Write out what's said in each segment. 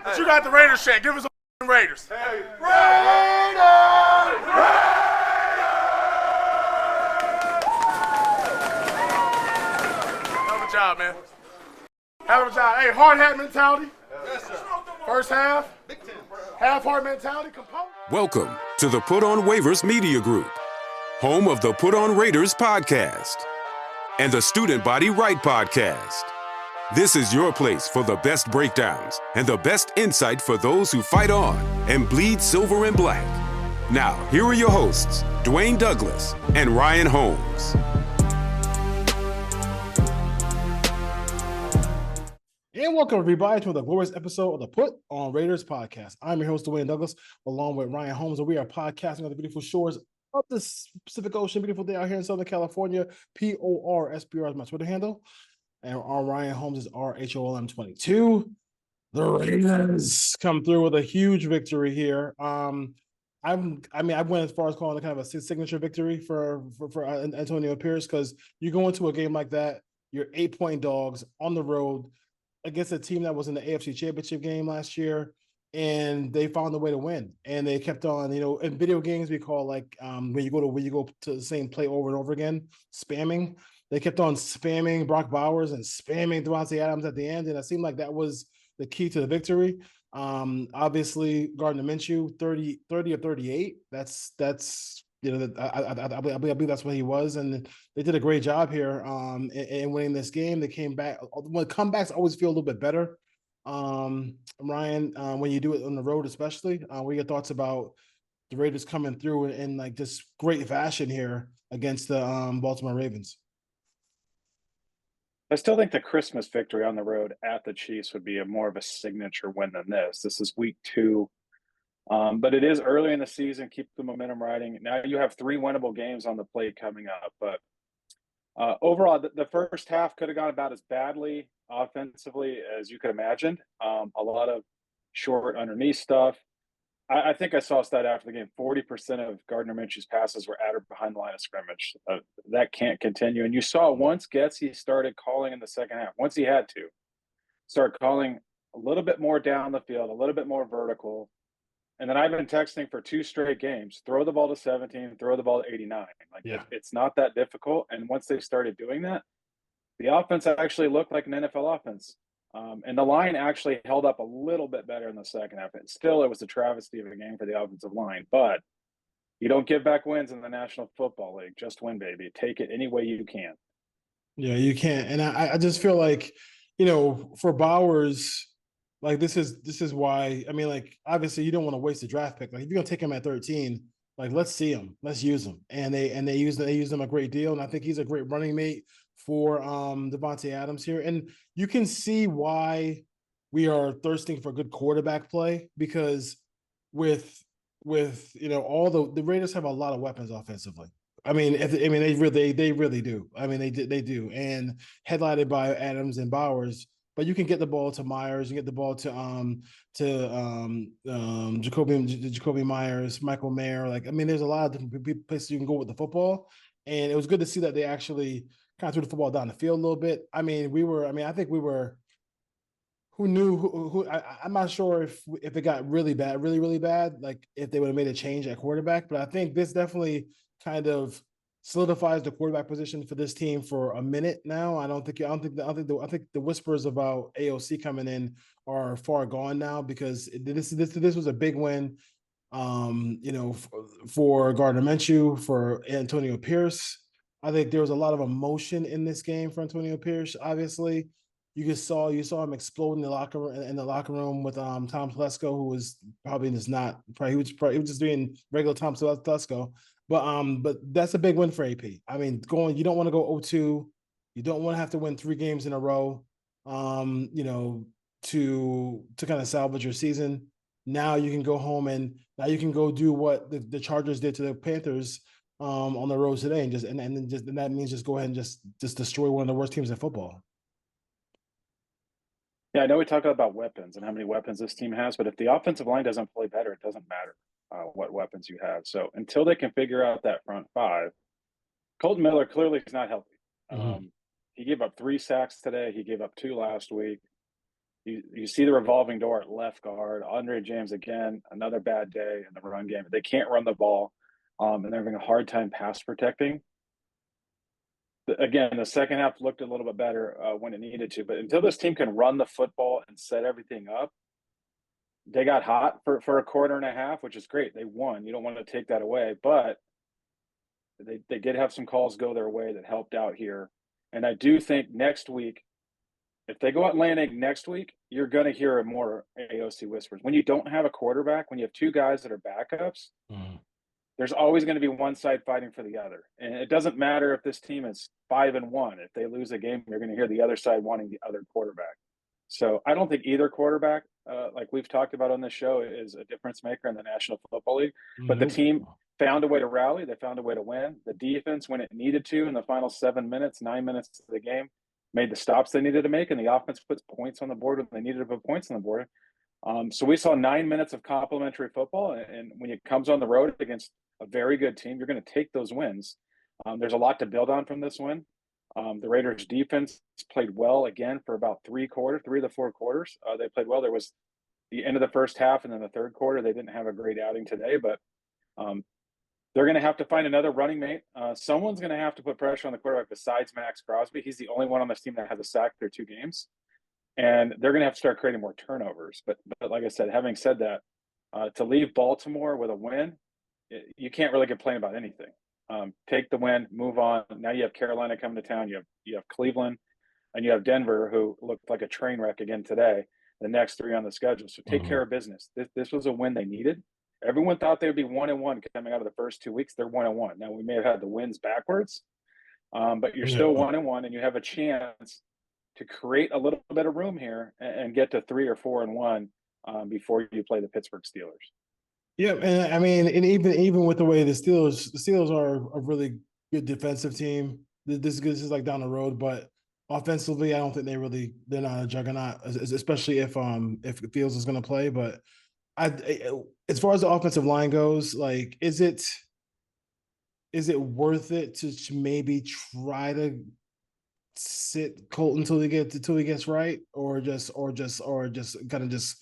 But you got the Raiders chant. Give us a Raiders. Hey. Raiders! Hell of a job, man. Hell of a job. Hey, hard hat mentality. Yes, sir. First half. Half hard mentality. Component. Welcome to the Put On Waivers Media Group, home of the Put On Raiders podcast and the Student Body Right podcast. This is your place for the best breakdowns and the best insight for those who fight on and bleed silver and black. Now, here are your hosts, Dwayne Douglas and Ryan Holmes. And welcome everybody to the glorious episode of the Put On Raiders podcast. I'm your host, Dwayne Douglas, along with Ryan Holmes, and we are podcasting on the beautiful shores of the Pacific Ocean. Beautiful day out here in Southern California. PORSBR is my Twitter handle. And our Ryan Holmes is RHOLM22. The Raiders come through with a huge victory here. I went as far as calling it kind of a signature victory for Antonio Pierce, because you go into a game like that, you're 8-point dogs on the road against a team that was in the AFC Championship game last year, and they found a way to win. And they kept on, in video games we call when you go to the same play over and over again, spamming. They kept on spamming Brock Bowers and spamming Devontae Adams at the end, and it seemed like that was the key to the victory. Obviously, Gardner Minshew, 30 of 38. That's I believe that's what he was, and they did a great job here in winning this game. They came back. When comebacks always feel a little bit better. Ryan, when you do it on the road, especially, what are your thoughts about the Raiders coming through in like just great fashion here against the Baltimore Ravens? I still think the Christmas victory on the road at the Chiefs would be more of a signature win than this. This is week 2. But it is early in the season. Keep the momentum riding. Now you have 3 winnable games on the plate coming up. But overall, the first half could have gone about as badly offensively as you could imagine. A lot of short underneath stuff. I think I saw a stat after the game. 40% of Gardner Minshew's passes were at or behind the line of scrimmage. That can't continue. And you saw once he started calling in the second half, once he had to, start calling a little bit more down the field, a little bit more vertical. And then I've been texting for 2 straight games, throw the ball to 17, throw the ball to 89. It's not that difficult. And once they started doing that, the offense actually looked like an NFL offense. And the line actually held up a little bit better in the second half. It was a travesty of a game for the offensive line. But you don't give back wins in the National Football League. Just win, baby. Take it any way you can. Yeah, you can't. And I just feel like, for Bowers, this is why, obviously you don't want to waste a draft pick. If you're gonna take him at 13, let's see him, let's use him. And they use him a great deal. And I think he's a great running mate for Devontae Adams here. And you can see why we are thirsting for good quarterback play, because with all the Raiders have a lot of weapons offensively. They really do. They do. And headlighted by Adams and Bowers. But you can get the ball to Myers, you get the ball to Jacoby Myers, Michael Mayer. There's a lot of different places you can go with the football. And it was good to see that they actually kind of threw the football down the field a little bit. I think we were, who knew who I'm not sure if it got really bad, really, really bad, if they would have made a change at quarterback. But I think this definitely kind of solidifies the quarterback position for this team for a minute now. I think the whispers about AOC coming in are far gone now, because this was a big win, for Gardner Minshew, for Antonio Pierce. I think there was a lot of emotion in this game for Antonio Pierce. Obviously, you saw him explode in the locker room with Tom Telesco, who was probably just not he was just doing regular Tom Telesco. But that's a big win for AP. You don't want to go 0-2. You don't want to have to win 3 games in a row, to kind of salvage your season. Now you can go home and now you can go do what the Chargers did to the Panthers on the road today, and that means just go ahead and just destroy one of the worst teams in football. Yeah, I know we talked about weapons and how many weapons this team has, but if the offensive line doesn't play better, it doesn't matter what weapons you have. So until they can figure out that front 5, Colton Miller clearly is not healthy. He gave up 3 sacks today. He gave up 2 last week. You see the revolving door at left guard. Andre James, again, another bad day in the run game. They can't run the ball, and they're having a hard time pass protecting. Again, the second half looked a little bit better when it needed to, but until this team can run the football and set everything up, they got hot for a quarter and a half, which is great. They won. You don't want to take that away, but they did have some calls go their way that helped out here. And I do think next week, if they go out and lay an egg next week, you're going to hear more AOC whispers. When you don't have a quarterback, when you have two guys that are backups, there's always going to be one side fighting for the other. And it doesn't matter if this team is 5-1. If they lose a game, you're going to hear the other side wanting the other quarterback. So I don't think either quarterback, like we've talked about on this show, is a difference maker in the National Football League. But the team found a way to rally. They found a way to win. The defense, when it needed to in the final 9 minutes of the game, made the stops they needed to make, and the offense puts points on the board when they needed to put points on the board. So we saw 9 minutes of complimentary football, and when it comes on the road against a very good team, you're going to take those wins. There's a lot to build on from this win. The Raiders' defense played well again for about 3 of the 4 quarters. They played well. There was the end of the first half, and then the third quarter, they didn't have a great outing today, but they're going to have to find another running mate. Someone's going to have to put pressure on the quarterback besides Max Crosby. He's the only one on this team that has a sack through 2 games. And they're going to have to start creating more turnovers. But like I said, having said that, to leave Baltimore with a win, you can't really complain about anything. Take the win, move on. Now you have Carolina coming to town. You have Cleveland, and you have Denver, who looked like a train wreck again today. The next 3 on the schedule. So take care of business. This was a win they needed. Everyone thought they would be 1-1 coming out of the first 2 weeks. They're 1-1. Now we may have had the wins backwards, but you're still 1-1, and you have a chance to create a little bit of room here and get to 3 or 4-1 before you play the Pittsburgh Steelers. Yeah, and I mean, and even with the way the Steelers are a really good defensive team. This is like down the road, but offensively, I don't think they're not a juggernaut, especially if Fields is going to play. But as far as the offensive line goes, like, is it worth it to maybe try to sit Colt until he gets right, or just kind of just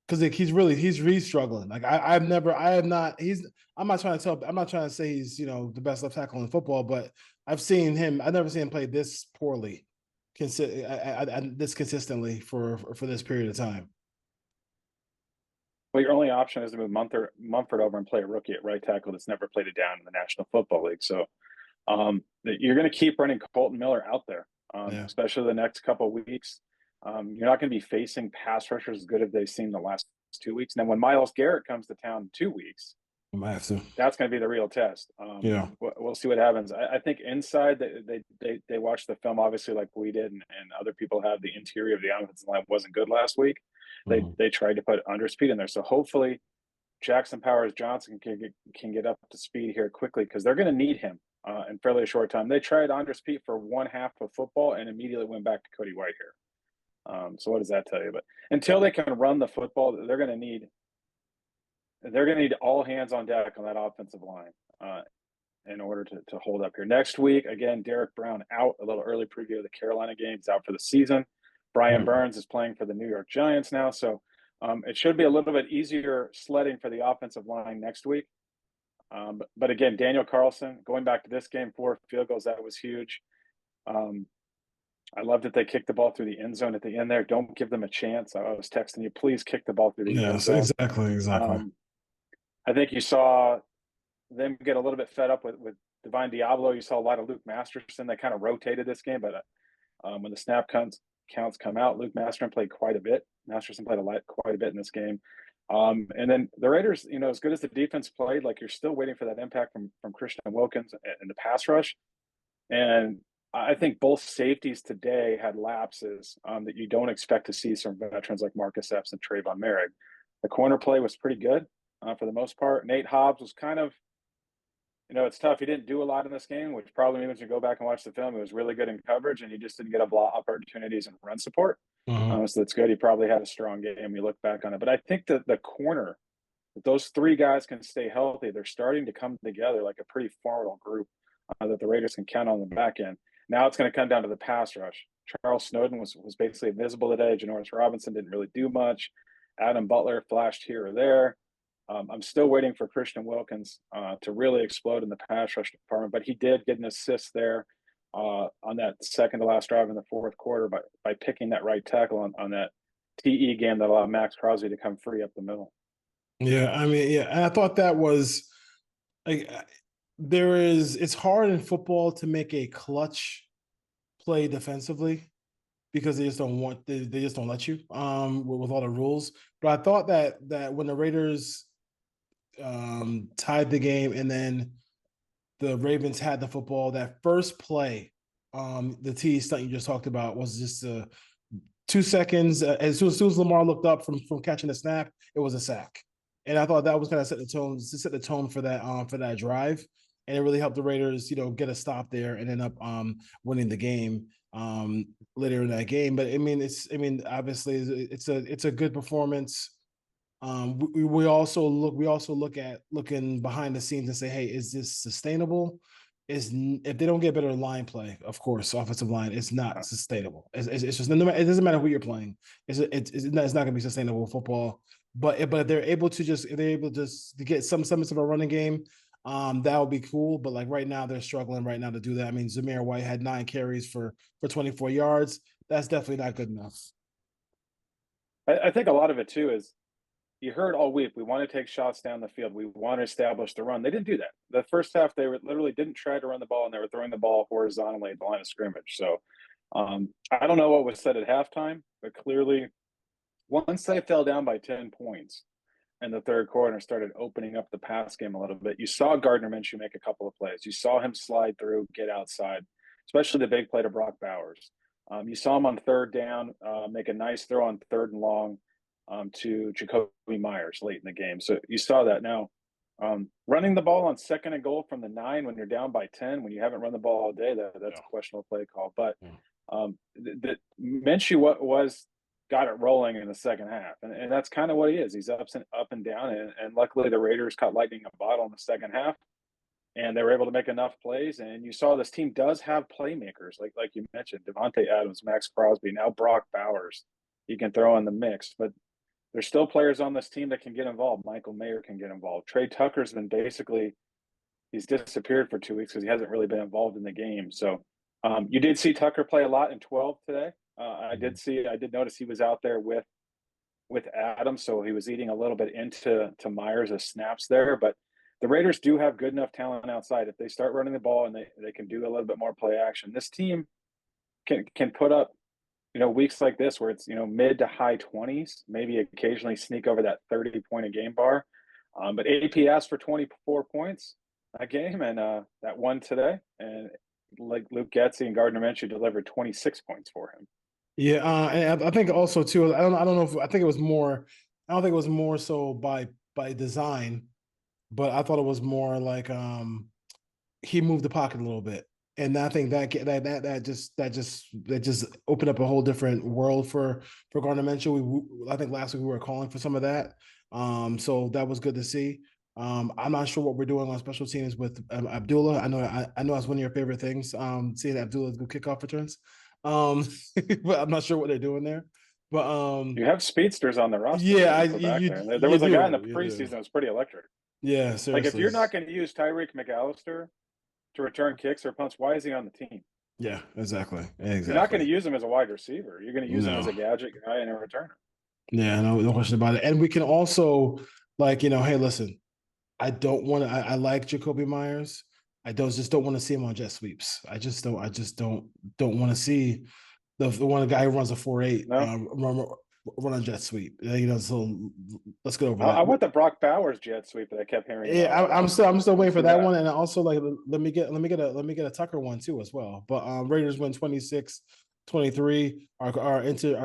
because he's struggling. Like I'm not trying to say he's the best left tackle in football, but I've never seen him play this poorly, this consistently for this period of time. Well, your only option is to move Mumford over and play a rookie at right tackle that's never played it down in the National Football League. So you're going to keep running Colton Miller out there, especially the next couple of weeks. You're not going to be facing pass rushers as good as they've seen the last 2 weeks. Now, when Myles Garrett comes to town in 2 weeks, that's going to be the real test. We'll see what happens. I think inside they watched the film, obviously, like we did, and other people have. The interior of the offensive line wasn't good last week. They tried to put underspeed in there. So hopefully Jackson Powers-Johnson can get up to speed here quickly, because they're going to need him in fairly short time. They tried underspeed for 1 half of football and immediately went back to Cody White here. So what does that tell you? But until they can run the football, they're going to need all hands on deck on that offensive line in order to hold up here. Next week, again, Derek Brown out. A little early preview of the Carolina game. He's out for the season. Brian Burns is playing for the New York Giants now. So it should be a little bit easier sledding for the offensive line next week. But again, Daniel Carlson, going back to this game, 4 field goals, that was huge. I love that they kicked the ball through the end zone at the end there. Don't give them a chance. I was texting you, please kick the ball through the end zone. Exactly. I think you saw them get a little bit fed up with Divine Diablo. You saw a lot of Luke Masterson. They kind of rotated this game, but when the snap counts come out, Luke Masterson played quite a bit. Masterson played quite a bit in this game. And then the Raiders, as good as the defense played, like, you're still waiting for that impact from Christian Wilkins and the pass rush. And I think both safeties today had lapses that you don't expect to see from veterans like Marcus Epps and Trayvon Merrick. The corner play was pretty good for the most part. Nate Hobbs was kind of, it's tough. He didn't do a lot in this game, which probably means when you go back and watch the film, he was really good in coverage, and he just didn't get a lot of opportunities in run support. So that's good. He probably had a strong game when you look back on it. But I think that the corner, if those 3 guys can stay healthy, they're starting to come together like a pretty formidable group that the Raiders can count on the back end. Now it's going to come down to the pass rush. Charles Snowden was basically invisible today. Janoris Robinson didn't really do much. Adam Butler flashed here or there. I'm still waiting for Christian Wilkins to really explode in the pass rush department, but he did get an assist there on that second to last drive in the fourth quarter by picking that right tackle on that TE game that allowed Max Crosby to come free up the middle. Yeah, I mean, yeah, and I thought that was like it's hard in football to make a clutch play defensively because they just don't want they just don't let you with all the rules. But I thought that when the Raiders tied the game and then the Ravens had the football, that first play, the T stunt you just talked about was just 2 seconds. As soon as Lamar looked up from catching the snap, it was a sack. And I thought that was going to set the tone for that drive, and it really helped the Raiders, get a stop there and end up winning the game later in that game. But I mean, obviously, it's a good performance. We also look at looking behind the scenes and say, hey, is this sustainable? If they don't get better line play, of course, offensive line, it's not sustainable. It's just it doesn't matter who you're playing. It's not going to be sustainable football. But if they're able to to get some semblance of a running game, that would be cool. But like right now, they're struggling right now to do that. I mean, Zamir White had 9 carries for 24 yards. That's definitely not good enough. I think a lot of it too is you heard all week, we want to take shots down the field. We want to establish the run. They didn't do that. The first half, they literally didn't try to run the ball, and they were throwing the ball horizontally at the line of scrimmage. So I don't know what was said at halftime, but clearly once they fell down by 10 points in the third quarter and started opening up the pass game a little bit, you saw Gardner Minshew make a couple of plays. You saw him slide through, get outside, especially the big play to Brock Bowers. You saw him on third down make a nice throw on third and long to Jacoby Myers late in the game. So you saw that. Now, running the ball on second and goal from the 9 when you're down by 10, when you haven't run the ball all day, that's a questionable play call. But Minshew got it rolling in the second half, and that's kind of what he is. He's up and down, and luckily the Raiders caught lightning in a bottle in the second half, and they were able to make enough plays. And you saw this team does have playmakers, like you mentioned, Devontae Adams, Max Crosby, now Brock Bowers. You can throw in the mix, but there's still players on this team that can get involved. Michael Mayer can get involved. Trey Tucker's been he's disappeared for 2 weeks because he hasn't really been involved in the game. So you did see Tucker play a lot in 12 today. I did notice he was out there with Adams, so he was eating a little bit into Myers' snaps there. But the Raiders do have good enough talent outside. If they start running the ball and they can do a little bit more play action, this team can put up weeks like this where it's, mid to high 20s, maybe occasionally sneak over that 30-point a game bar. But AP asked for 24 points a game, and that won today. And like Luke Getsy and Gardner Minshew delivered 26 points for him. Yeah, and I think also too. I don't know. I think it was more. I don't think it was more so by design, but I thought it was more like he moved the pocket a little bit, and I think that just opened up a whole different world for Gardner Minshew. I think last week we were calling for some of that, so that was good to see. I'm not sure what we're doing on special teams with Abdullah. I know that's one of your favorite things. Seeing Abdullah do kickoff returns. But I'm not sure what they're doing there. But you have speedsters on the roster. Yeah, there was a guy in the preseason that was pretty electric. Yeah, seriously. Like if you're not going to use Tyreek McAllister to return kicks or punts, why is he on the team? Yeah, exactly. You're not going to use him as a wide receiver. You're going to use him as a gadget guy and a returner. Yeah, no question about it. And we can also hey, listen, I like Jacoby Myers. I just don't want to see him on jet sweeps. I just don't want to see the one guy who runs a 4.8 run on jet sweep. So let's go over that. I want the Brock Bowers jet sweep that I kept hearing. Yeah, I'm still waiting for that one, and also let me get a Tucker one too as well. But Raiders win 26-23. Our instant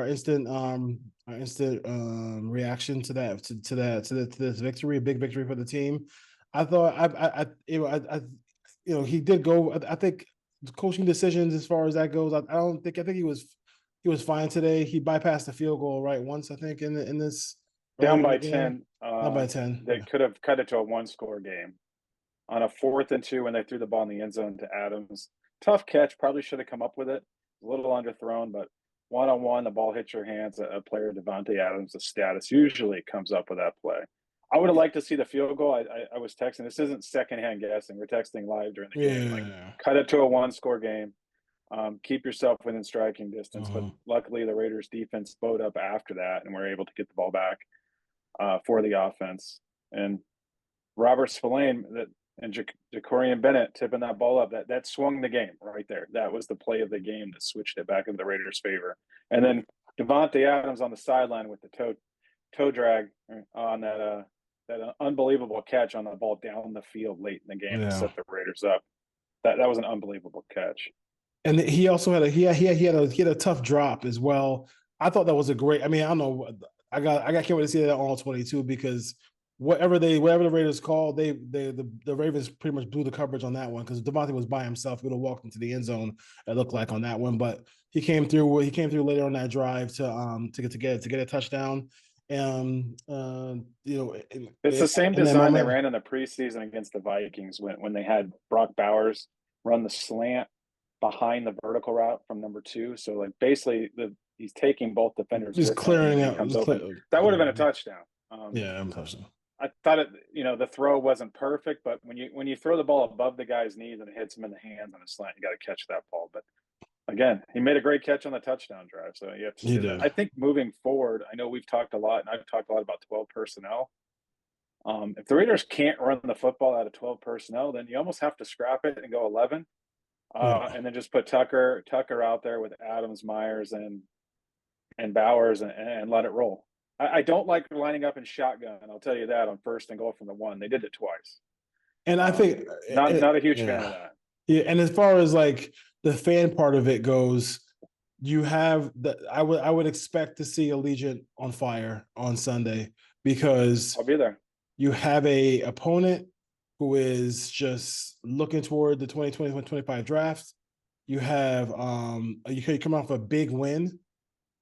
reaction to this victory, a big victory for the team. I thought he did go. I think coaching decisions as far as that goes. I think he was fine today. He bypassed the field goal once. I think in this down by 10. Down by 10. They could have cut it to a 1-score game on a 4th and 2 when they threw the ball in the end zone to Adams. Tough catch. Probably should have come up with it. a little underthrown, but one-on-one, the ball hits your hands. A player, Devontae Adams, the status usually comes up with that play. I would have liked to see the field goal. I was texting. This isn't secondhand guessing. We're texting live during the game. Like, Yeah. cut it to a one-score game. Keep yourself within striking distance. But Uh-huh. luckily, the Raiders defense bowed up after that, and were able to get the ball back for the offense. And Robert Spillane and Jacorian Bennett tipping that ball up, that swung the game right there. That was the play of the game that switched it back in the Raiders' favor. And then Devontae Adams on the sideline with the toe drag on that unbelievable catch on the ball down the field late in the game to set the Raiders up. That was an unbelievable catch. And he also had a tough drop as well. I thought that was a great. I mean, I don't know. I can't wait to see that on all 22 because whatever the Raiders called, the Ravens pretty much blew the coverage on that one because Devontae was by himself. He would have walked into the end zone. It looked like on that one, but he came through. He came through later on that drive to get a touchdown. It's the same design they ran in the preseason against the Vikings when they had Brock Bowers run the slant behind the vertical route from number 2. So like basically he's taking both defenders. Just clearing out. That would have been a touchdown. Yeah, I'm touching. I thought the throw wasn't perfect, but when you throw the ball above the guy's knees and it hits him in the hands on a slant, you got to catch that ball. But again, he made a great catch on the touchdown drive. So you have to see that. I think moving forward, I know we've talked a lot, and I've talked a lot about 12 personnel. If the Raiders can't run the football out of 12 personnel, then you almost have to scrap it and go 11, and then just put Tucker out there with Adams, Myers, and Bowers, and let it roll. I don't like lining up in shotgun. I'll tell you that on first and goal from the 1. They did it twice, and I think not a huge fan of that. Yeah, and as far as like the fan part of it goes, you have I would expect to see Allegiant on fire on Sunday because I'll be there. You have a opponent who is just looking toward the 2020-2025 draft. You have you come off a big win,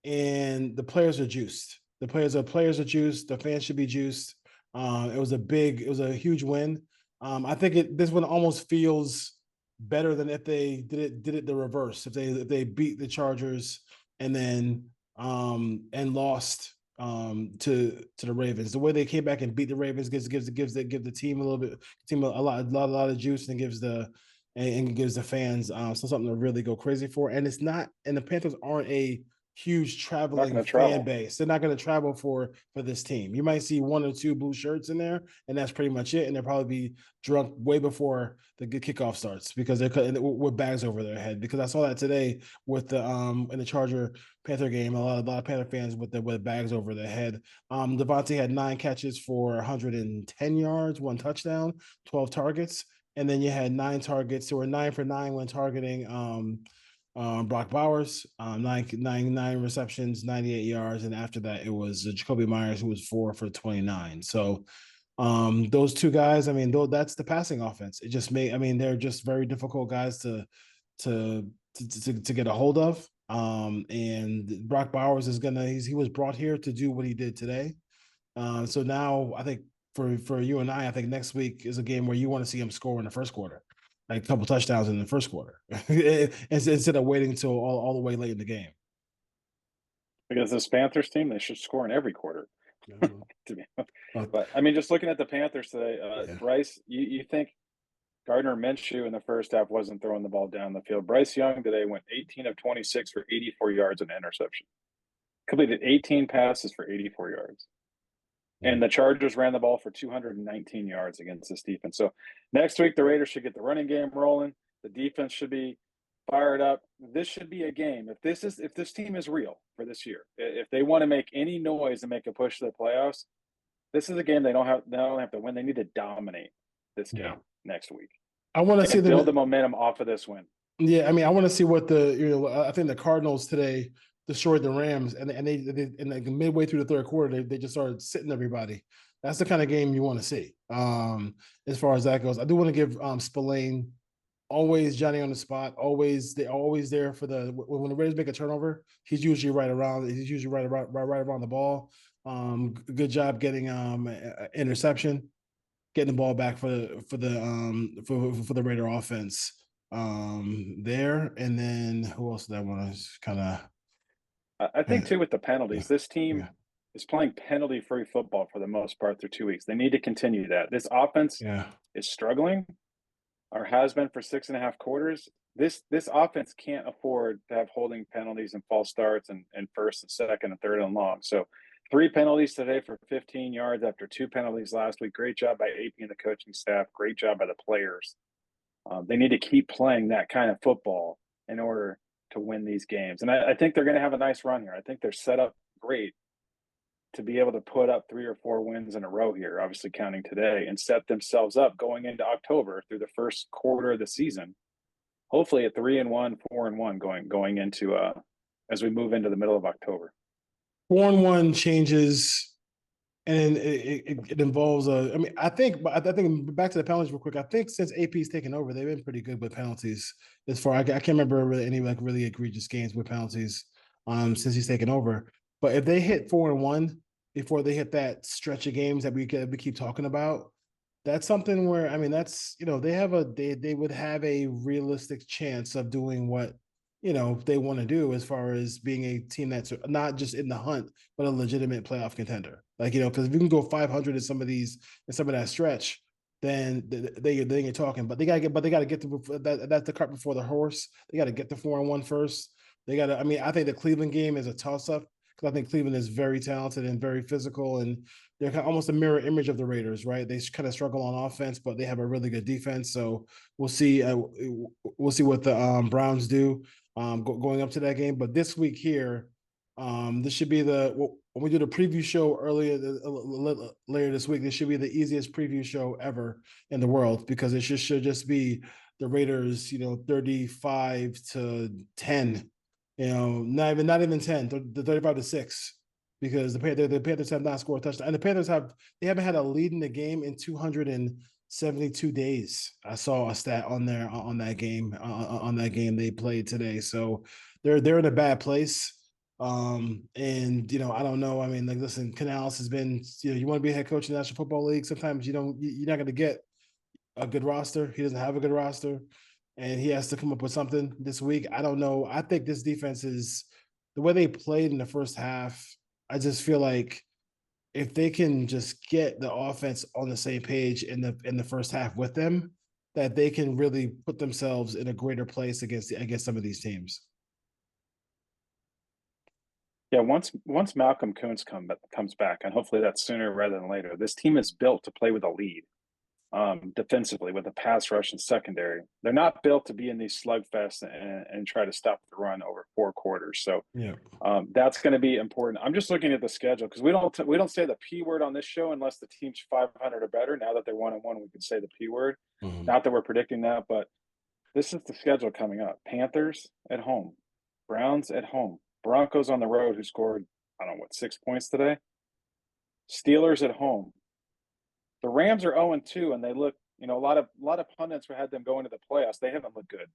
and the players are juiced. The players are juiced. The fans should be juiced. It was a huge win. I think this one almost feels better than if they did it the reverse. If they beat the Chargers and then and lost to the Ravens. The way they came back and beat the Ravens gives the team a lot of juice and gives the fans something to really go crazy for. And the Panthers aren't a huge traveling fan base. They're not going to travel for this team. You might see 1 or 2 blue shirts in there, and that's pretty much it. And they'll probably be drunk way before the good kickoff starts because they're with bags over their head. Because I saw that today with the in the Charger Panther game, a lot of Panther fans with bags over their head. Devontae had 9 catches for 110 yards, 1 touchdown, 12 targets, and then you had 9 targets. So we're 9 for 9 when targeting Brock Bowers, 9 receptions, 98 yards, and after that it was Jacoby Myers who was 4 for 29. So those 2 guys, I mean, that's the passing offense. It just they're just very difficult guys to get a hold of. And Brock Bowers he was brought here to do what he did today. So now I think for you and I think next week is a game where you want to see him score in the first quarter. Like a couple touchdowns in the first quarter instead of waiting until all the way late in the game. Because this Panthers team, they should score in every quarter. But I mean, just looking at the Panthers today, Bryce, you think Gardner Minshew in the first half wasn't throwing the ball down the field? Bryce Young today went 18 of 26 for 84 yards and interception. Completed 18 passes for 84 yards. And the Chargers ran the ball for 219 yards against this defense. So next week, the Raiders should get the running game rolling. The defense should be fired up. This should be a game. If this team is real for this year, if they want to make any noise and make a push to the playoffs, this is a game they don't have to win. They need to dominate this game next week. I want to see build the momentum off of this win. Yeah, I mean, I want to see what I think the Cardinals today destroyed the Rams, and they like midway through the third quarter, they just started sitting everybody. That's the kind of game you want to see. As far as that goes, I do want to give Spillane always Johnny on the spot. They're always there for when the Raiders make a turnover. He's usually right around the ball. Good job getting interception, getting the ball back for the Raider offense. there. And then who else did I want to kind of I think too with the yeah, penalties, this team yeah, is playing penalty-free football for the most part through 2 weeks. They need to continue that. This offense yeah, is struggling, or has been for 6.5 quarters. This offense can't afford to have holding penalties and false starts and first and second and third and long. So 3 penalties today for 15 yards after 2 penalties last week. Great job by AP and the coaching staff. Great job by the players. They need to keep playing that kind of football in order to win these games. And I think they're going to have a nice run here. I think they're set up great to be able to put up 3 or 4 wins in a row here, obviously counting today, and set themselves up going into October through the first quarter of the season. Hopefully at 3-1, 4-1 going into as we move into the middle of October. 4-1 changes, and it involves I mean, I think back to the penalties real quick. I think since AP's taken over, they've been pretty good with penalties. As far I can't remember really any like really egregious games with penalties since he's taken over. But if they hit 4-1 before they hit that stretch of games that we keep talking about, that's something where I mean that's they would have a realistic chance of doing what they want to do as far as being a team that's not just in the hunt but a legitimate playoff contender. Like because if we can go 500 in some of that stretch, then you're talking. But they got to get to that's the cart before the horse. They got to get to 4-1 first. They got to. I mean, I think the Cleveland game is a toss up because I think Cleveland is very talented and very physical, and they're kind of almost a mirror image of the Raiders, right? They kind of struggle on offense, but they have a really good defense. So we'll see. We'll see what the Browns do going up to that game. But this week here, this should be when we do the preview show later this week. This should be the easiest preview show ever in the world because it should just be the Raiders, 35-10. Not even 10, 35-6, because the Panthers have not scored a touchdown, and the Panthers they haven't had a lead in the game in 272 days. I saw a stat on there on that game they played today, so they're in a bad place. And I don't know. I mean, like, listen, Canales has been. You want to be a head coach in the National Football League. Sometimes you're not going to get a good roster. He doesn't have a good roster, and he has to come up with something this week. I don't know. I think this defense is the way they played in the first half. I just feel like if they can just get the offense on the same page in the first half with them, that they can really put themselves in a greater place against some of these teams. Yeah, once Malcolm Koonce comes back, and hopefully that's sooner rather than later, this team is built to play with a lead defensively with a pass rush and secondary. They're not built to be in these slugfests and try to stop the run over 4 quarters. So yeah, that's going to be important. I'm just looking at the schedule because we don't say the P word on this show unless the team's 500 or better. Now that they're 1-1, we can say the P word. Mm-hmm. Not that we're predicting that, but this is the schedule coming up: Panthers at home, Browns at home, Broncos on the road, who scored, I don't know, 6 points today. Steelers at home. The Rams are 0-2, and they look, a lot of pundits had them going to the playoffs. They haven't looked good.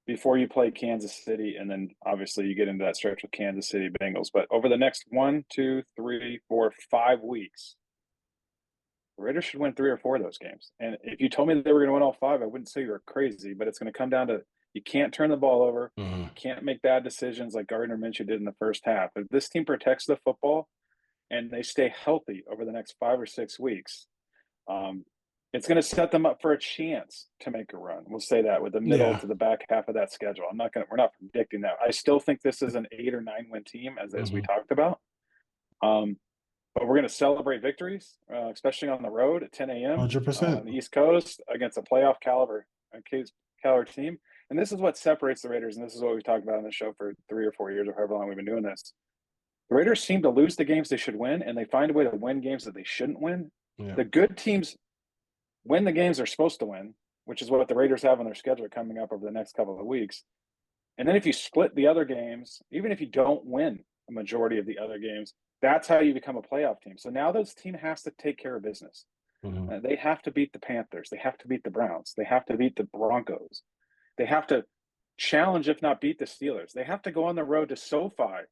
Before you play Kansas City, and then obviously you get into that stretch with Kansas City Bengals. But over the next 1, 2, 3, 4, 5 weeks, the Raiders should win 3 or 4 of those games. And if you told me that they were going to win all 5, I wouldn't say you were crazy, but it's going to come down to you can't turn the ball over. Mm-hmm. You can't make bad decisions like Gardner Minshew did in the first half. If this team protects the football and they stay healthy over the next 5 or 6 weeks, it's going to set them up for a chance to make a run. We'll say that with the middle to the back half of that schedule. We're not predicting that. I still think this is an 8 or 9 win team as we talked about. But we're going to celebrate victories, especially on the road at 10 a.m. 100% on the East Coast against a playoff caliber team. And this is what separates the Raiders, and this is what we've talked about on the show for 3 or 4 years or however long we've been doing this. The Raiders seem to lose the games they should win, and they find a way to win games that they shouldn't win. Yeah. The good teams win the games they're supposed to win, which is what the Raiders have on their schedule coming up over the next couple of weeks. And then if you split the other games, even if you don't win a majority of the other games, that's how you become a playoff team. So now this team has to take care of business. Mm-hmm. They have to beat the Panthers. They have to beat the Browns. They have to beat the Broncos. They have to challenge, if not beat, the Steelers. They have to go on the road to SoFi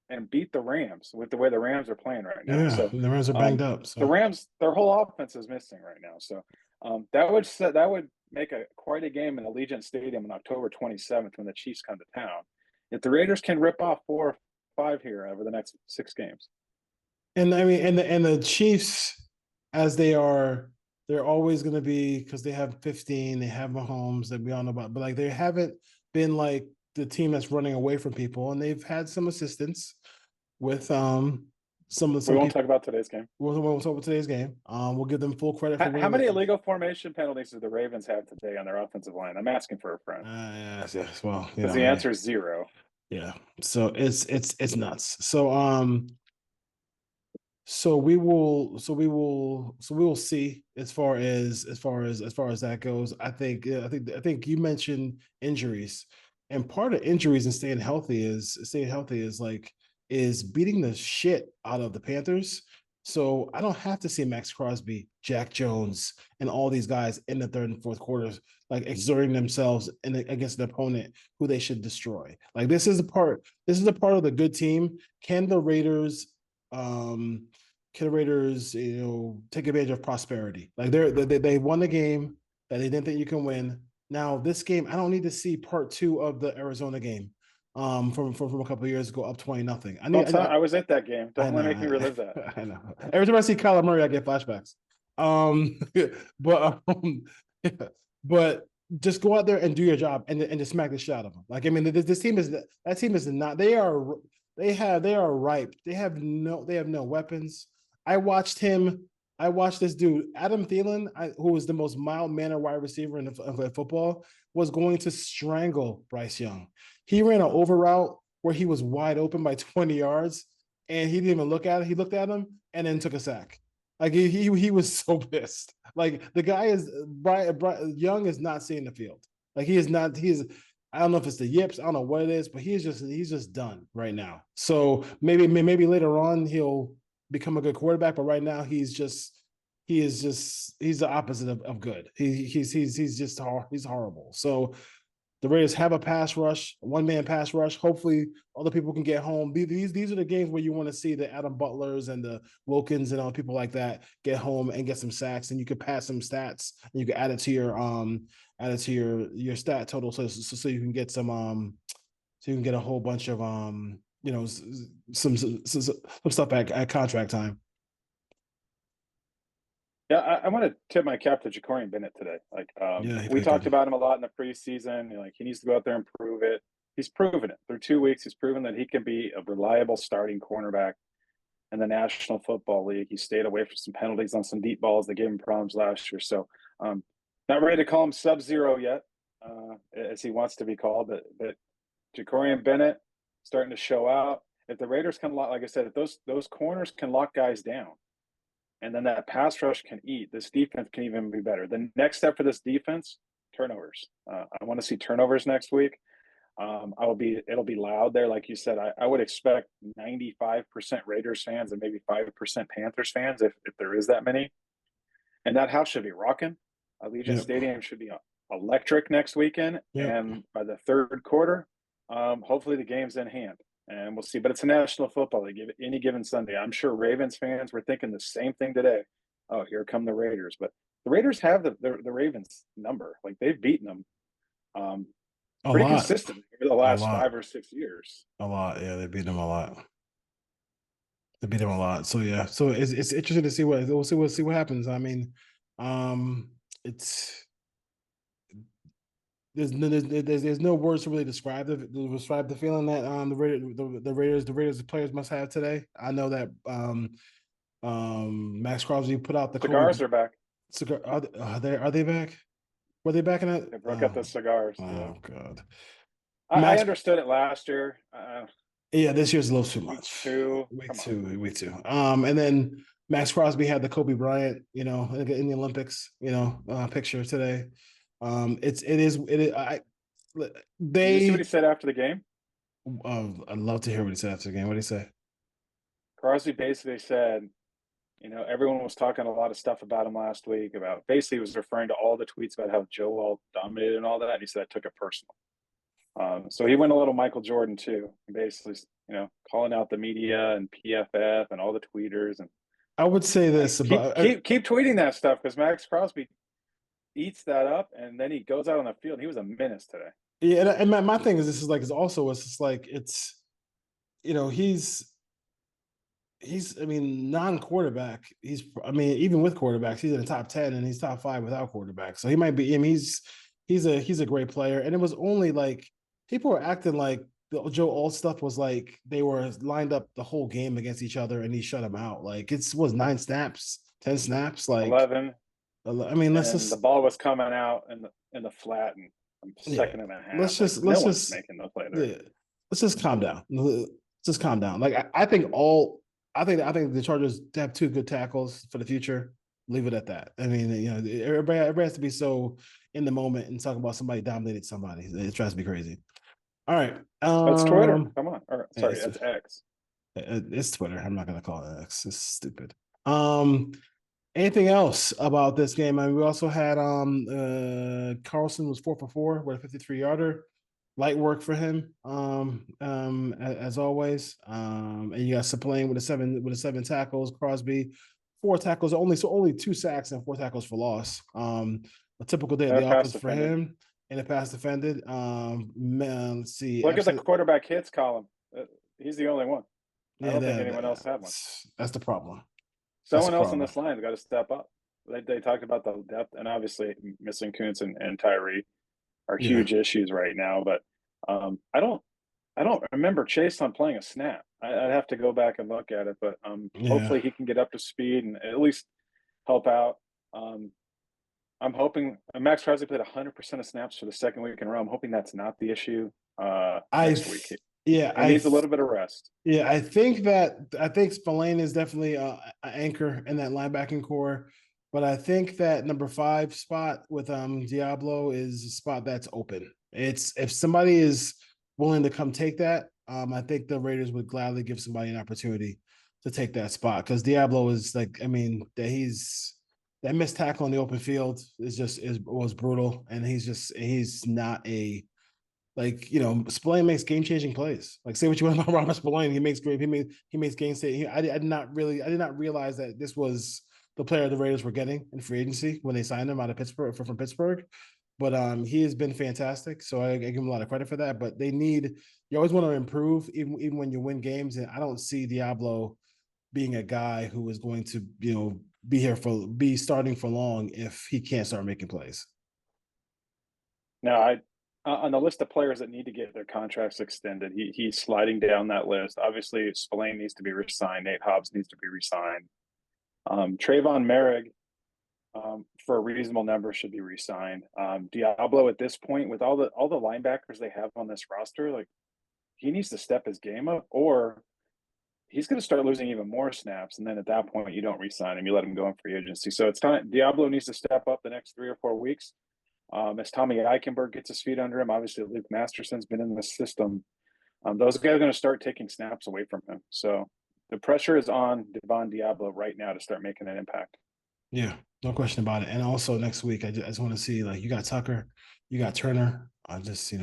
and beat the Rams with the way the Rams are playing right now. Yeah, so the Rams are banged up. So the Rams, their whole offense is missing right now. So That would make quite a game in Allegiant Stadium on October 27th when the Chiefs come to town. If the Raiders can rip off 4 or 5 here over the next 6 games. And I mean, and the Chiefs, as they are, they're always going to be, because they have 15, they have Mahomes that we all know about, but like they haven't been like the team that's running away from people, and they've had some assistance with some We won't people. talk about today's game. We'll talk about today's game. We'll give them full credit for How winning. many illegal formation penalties do the Ravens have today on their offensive line? I'm asking for a friend. Yes. Well, Because the answer is 0. Yeah. So it's nuts. So we will see as far as that goes. I think you mentioned injuries, and part of injuries and staying healthy is beating the shit out of the Panthers. So I don't have to see Max Crosby, Jack Jones, and all these guys in the third and fourth quarters like exerting themselves against an opponent who they should destroy. Like this is a part of the good team. Can the Raiders take advantage of prosperity? Like they won the game that they didn't think you can win. Now this game, I don't need to see part 2 of the Arizona game from a couple of years ago, up 20-0. I was at that game. Don't let me relive that. I know. Every time I see Kyler Murray, I get flashbacks. But but just go out there and do your job and just smack the shit out of them. Like I mean, this team is not. They are ripe. They have no weapons. I watched this dude, Adam Thielen, who was the most mild-mannered wide receiver in football, was going to strangle Bryce Young. He ran an over route where he was wide open by 20 yards, and he didn't even look at it. He looked at him and then took a sack. Like he was so pissed. Like the guy Young is not seeing the field. Like he is not. I don't know if it's the yips. I don't know what it is, but he's just done right now. So maybe later on he'll become a good quarterback, but right now he's the opposite of good. He's horrible. So the Raiders have a pass rush, one-man pass rush. Hopefully other people can get home. These are the games where you want to see the Adam Butlers and the Wilkins and all people like that get home and get some sacks, and you could pass some stats and you can add it to your stat total so you can get some so you can get a whole bunch of some stuff at contract time. Yeah, I want to tip my cap to Jacorian Bennett today. Like, we talked about him a lot in the preseason. Like, he needs to go out there and prove it. He's proven it through 2 weeks. He's proven that he can be a reliable starting cornerback in the National Football League. He stayed away from some penalties on some deep balls that gave him problems last year. So, not ready to call him Sub-Zero yet, as he wants to be called. But Jacorian Bennett starting to show out. If the Raiders can lock, like I said, if those corners can lock guys down, and then that pass rush can eat, this defense can even be better. The next step for this defense, turnovers. I want to see turnovers next week. It'll be loud there. Like you said, I would expect 95% Raiders fans and maybe 5% Panthers fans if there is that many. And that house should be rocking. Allegiant Stadium should be electric next weekend. Yep. And by the third quarter, hopefully the game's in hand. And we'll see. But it's a National Football League any given Sunday. I'm sure Ravens fans were thinking the same thing today. Oh, here come the Raiders. But the Raiders have the Ravens number. Like, they've beaten them pretty consistently over the last 5 or 6 years. A lot. Yeah, they beat them a lot. So yeah. So it's interesting to see we'll see what happens. I mean, there's no words to really describe the feeling that the Raiders players must have today. I know that Max Crosby put out the cigars are back. Are they back? Were they back in it? They broke out the cigars. Oh God! I understood it last year. Yeah, this year's a little too much. Week two. And then Max Crosby had the Kobe Bryant, in the Olympics, picture today. Did you see what he said after the game? I'd love to hear what he said after the game. What did he say? Crosby basically said, everyone was talking a lot of stuff about him last week. Basically, he was referring to all the tweets about how Joe Wall dominated and all that. And he said, I took it personal. So he went a little Michael Jordan too, basically, calling out the media and PFF and all the tweeters. And I would say this keep tweeting that stuff, because Max Crosby eats that up, and then he goes out on the field. He was a menace today. Yeah, and my thing is this is like it's just like it's he's I mean non-quarterback. Even with quarterbacks, he's in the top 10 and he's top 5 without quarterback. So he might be. I mean, he's a great player. And it was only like people were acting like the Joe Alt stuff was like they were lined up the whole game against each other and he shut them out. Like it was 9 snaps, 10 snaps, like 11. I mean, let's And the just ball was coming out in the flat and a yeah. second and a half. Let's Like just no let's one's just making the play there. yeah. Let's just calm down. Just calm down. Like I think the Chargers have 2 good tackles for the future. Leave it at that. I mean, everybody has to be so in the moment and talk about somebody dominated somebody. It drives me crazy. All right. It's Twitter. Come on. Or, sorry, it's X. It's Twitter. I'm not gonna call it X. It's stupid. Anything else about this game? I mean, we also had Carlson was 4 for 4 with a 53-yarder. Light work for him, as always. And you got Sapling with a 7 tackles. Crosby 4 tackles, only 2 sacks and 4 tackles for loss. A typical day at the office for him. And a pass defended. Man, let's see. Look at the quarterback hits column. He's the only one. I don't think anyone else had one. That's the problem. Someone else on this line has got to step up. They talked about the depth, and obviously missing Kuntz and Tyree are huge issues right now. But I don't remember Chason playing a snap. I'd have to go back and look at it, but hopefully he can get up to speed and at least help out. I'm hoping Max Crosby played 100% of snaps for the second week in a row. I'm hoping that's not the issue next week. Yeah, he needs a little bit of rest. Yeah, I think Spillane is definitely an anchor in that linebacking core, but I think that number 5 spot with Diablo is a spot that's open. It's if somebody is willing to come take that, I think the Raiders would gladly give somebody an opportunity to take that spot because Diablo is like, I mean, that missed tackle in the open field was brutal, and he's not a. Like, Spillane makes game-changing plays. Like, say what you want about Robert Spillane, he makes game-changing. I did not realize that this was the player the Raiders were getting in free agency when they signed him out of Pittsburgh from Pittsburgh. But he has been fantastic, so I give him a lot of credit for that. But you always want to improve, even when you win games. And I don't see Diablo being a guy who is going to be starting for long if he can't start making plays. No, on the list of players that need to get their contracts extended, he's sliding down that list. Obviously, Spillane needs to be re-signed. Nate Hobbs needs to be re-signed. Trayvon Merrick, for a reasonable number, should be re-signed. Diablo, at this point, with all the linebackers they have on this roster, like he needs to step his game up, or he's going to start losing even more snaps. And then at that point, you don't re-sign him; you let him go in free agency. So it's time. Diablo needs to step up the next 3 or 4 weeks. As Tommy Eichenberg gets his feet under him, obviously Luke Masterson's been in the system. Those guys are going to start taking snaps away from him. So the pressure is on Devon Diablo right now to start making an impact. Yeah, no question about it. And also next week, I just want to see, like, you got Tucker, you got Turner. I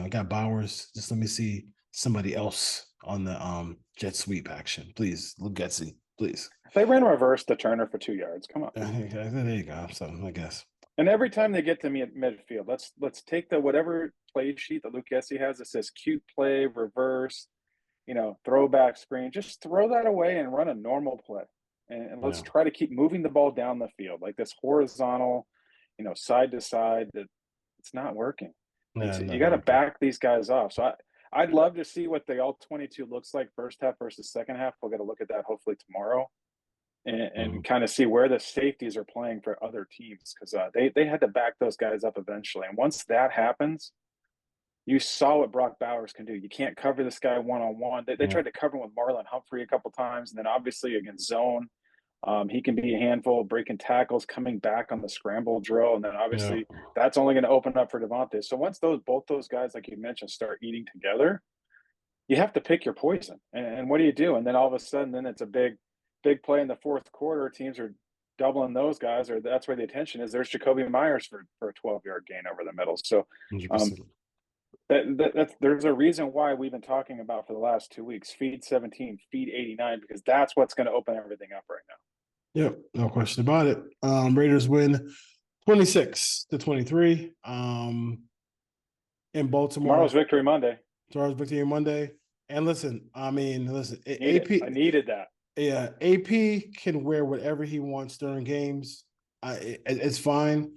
got Bowers. Just let me see somebody else on the jet sweep action. Please, Luke Getsy, please. They ran reverse to Turner for 2 yards. Come on. There you go. So I guess. And every time they get to me at midfield, let's take the whatever play sheet that Luke Getsy has that says cute play, reverse, throwback screen. Just throw that away and run a normal play. And let's try to keep moving the ball down the field. Like this horizontal, side to side, that it's not working. You got to back these guys off. So I'd love to see what the all-22 looks like first half versus second half. We'll get a look at that hopefully tomorrow. And kind of see where the safeties are playing for other teams, because they had to back those guys up eventually. And once that happens, you saw what Brock Bowers can do. You can't cover this guy one-on-one. They tried to cover him with Marlon Humphrey a couple times, and then obviously against zone, he can be a handful, breaking tackles, coming back on the scramble drill, and then obviously that's only going to open up for Devontae. So once both those guys, like you mentioned, start eating together, you have to pick your poison. And what do you do? And then all of a sudden, then it's a big play in the fourth quarter. Teams are doubling those guys, or that's where the attention is. There's Jacoby Myers for a 12-yard gain over the middle. So there's a reason why we've been talking about for the last 2 weeks, feed 17, feed 89, because that's what's going to open everything up right now. Yep, no question about it. Raiders win 26-23. In Baltimore. Tomorrow's Victory Monday. Tomorrow's Victory Monday. And listen, I needed that. Yeah, AP can wear whatever he wants during games. It's fine.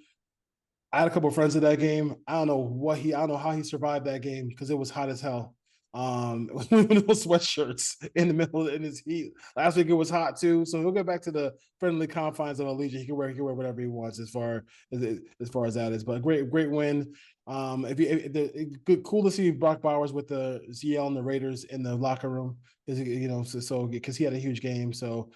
I had a couple of friends at that game. I don't know how he survived that game because it was hot as hell. With those sweatshirts in the middle in his heat. Last week it was hot too, so he'll get back to the friendly confines of Allegiant. He can wear whatever he wants as far as that is. But a great win. Cool to see Brock Bowers with the ZL and the Raiders in the locker room. So because he had a huge game. So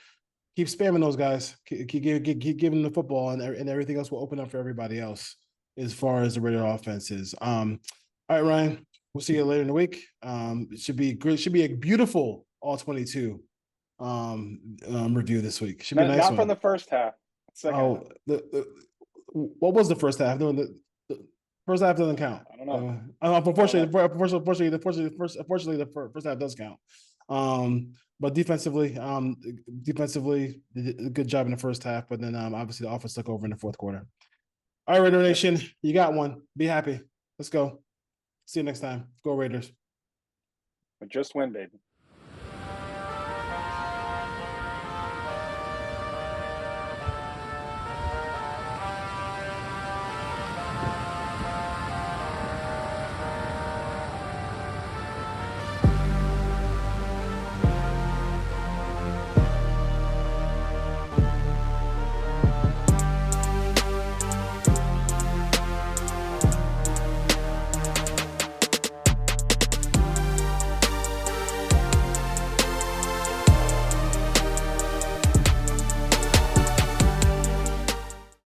keep spamming those guys. Keep giving them the football, and everything else will open up for everybody else as far as the Raider offense is. All right, Ryan. We'll see you later in the week. It should be good. Should be a beautiful all 22 review this week. Should be a nice not one. from the first half. Second half. What was the first half? The first half doesn't count. I don't know. Unfortunately, the first half does count. But defensively, did a good job in the first half. But then obviously the offense took over in the fourth quarter. All right, Raider Nation, you got one. Be happy. Let's go. See you next time. Go Raiders. But just win, baby.